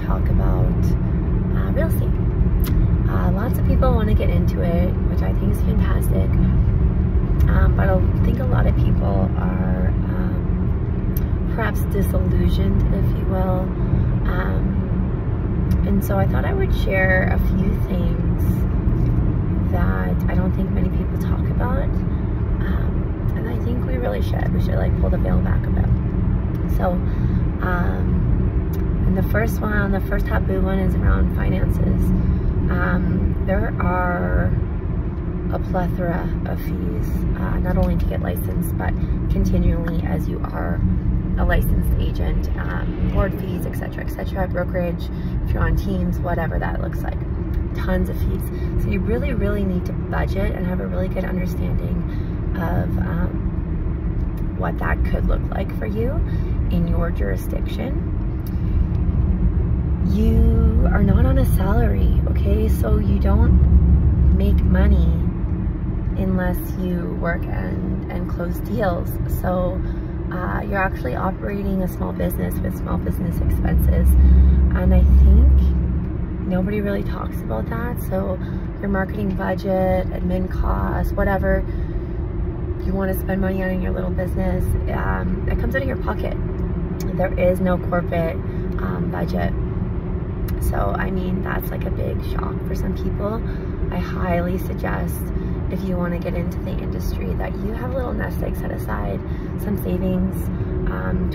talk about real estate. Lots of people want to get into it, which I think is fantastic. But I think a lot of people are perhaps disillusioned, if you will. And so I thought I would share a few things that I don't think many people talk about. And I think we really should. We should like pull the veil back a bit. So, and the first taboo one is around finances. There are a plethora of fees, not only to get licensed, but continually as you are a licensed agent, board fees, etc., brokerage, if you're on teams, whatever that looks like, tons of fees. So you really, really need to budget and have a really good understanding of what that could look like for you in your jurisdiction. You are not on a salary, okay? So you don't make money unless you work and close deals. So you're actually operating a small business with small business expenses. And I think nobody really talks about that. So your marketing budget, admin costs, whatever you want to spend money on in your little business, it comes out of your pocket. There is no corporate budget. So, I mean, that's like a big shock for some people. I highly suggest, if you want to get into the industry, that you have a little nest egg set aside, some savings,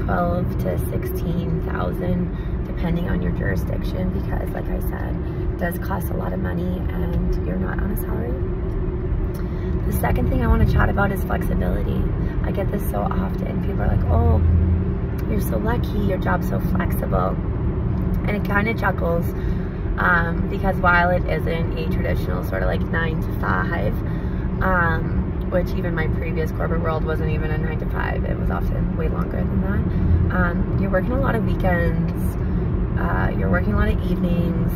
12 to 16,000, depending on your jurisdiction, because like I said, it does cost a lot of money and you're not on a salary. The second thing I want to chat about is flexibility. I get this so often. People are like, oh, you're so lucky, your job's so flexible. And it kind of chuckles because while it isn't a traditional sort of like 9 to 5, which even my previous corporate world wasn't even a 9 to 5, it was often way longer than that. You're working a lot of weekends, you're working a lot of evenings.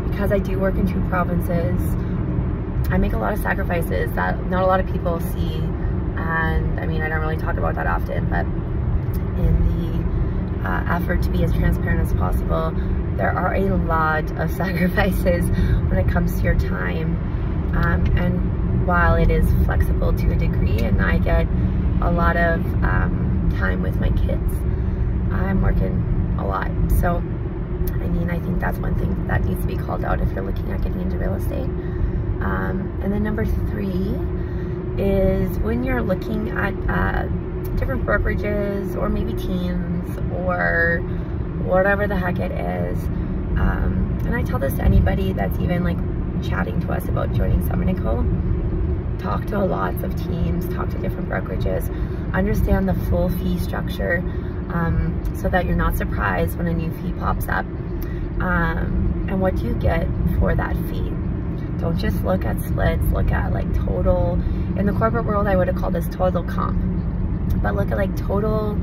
Because I do work in 2 provinces, I make a lot of sacrifices that not a lot of people see. And I mean, I don't really talk about that often, but in the effort to be as transparent as possible, there are a lot of sacrifices when it comes to your time. And while it is flexible to a degree and I get a lot of time with my kids, I'm working a lot. So, I mean, I think that's one thing that needs to be called out if you're looking at getting into real estate. And then number 3 is when you're looking at different brokerages or maybe teams or whatever the heck it is. And I tell this to anybody that's even like chatting to us about joining Summit & Co. Talk to lots of teams, talk to different brokerages, understand the full fee structure so that you're not surprised when a new fee pops up. And what do you get for that fee? Don't just look at splits, look at like total. In the corporate world, I would have called this total comp. But look at like total,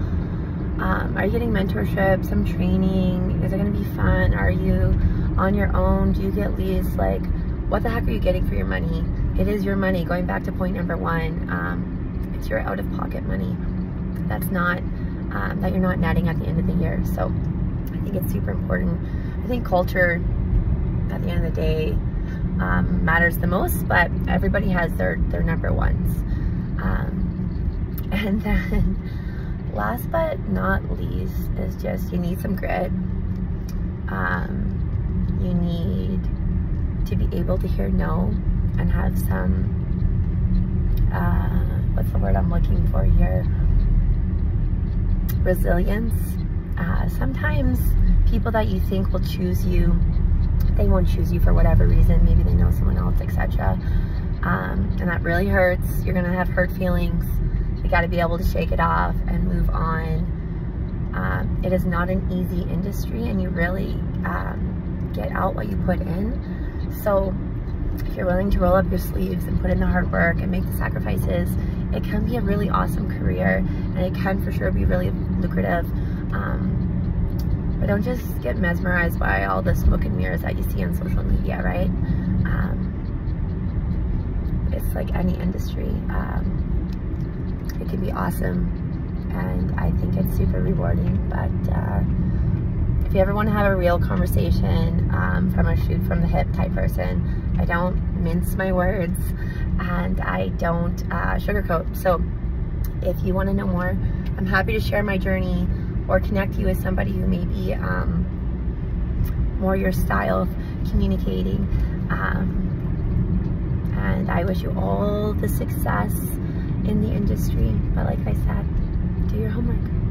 are you getting mentorship, some training? Is it going to be fun? Are you on your own? Do you get leads? Like, what the heck are you getting for your money? It is your money. Going back to point number 1, it's your out-of-pocket money. That's not, that you're not netting at the end of the year. So I think it's super important. I think culture, at the end of the day, matters the most, but everybody has their number ones. And then last but not least is just you need some grit. You need to be able to hear no and have some, what's the word I'm looking for here? Resilience. Sometimes people that you think will choose you, they won't choose you for whatever reason. Maybe they know someone else, etc. And that really hurts. You're gonna have hurt feelings. You got to be able to shake it off and move on. It is not an easy industry, and you really get out what you put in. So if you're willing to roll up your sleeves and put in the hard work and make the sacrifices, it can be a really awesome career, and it can for sure be really lucrative. But don't just get mesmerized by all the smoke and mirrors that you see on social media, right? It's like any industry. It can be awesome, and I think it's super rewarding, but If you ever want to have a real conversation from a shoot from the hip type person, I don't mince my words and I don't sugarcoat. So if you want to know more, I'm happy to share my journey or connect you with somebody who may be more your style of communicating. And I wish you all the success in the industry. But like I said, do your homework.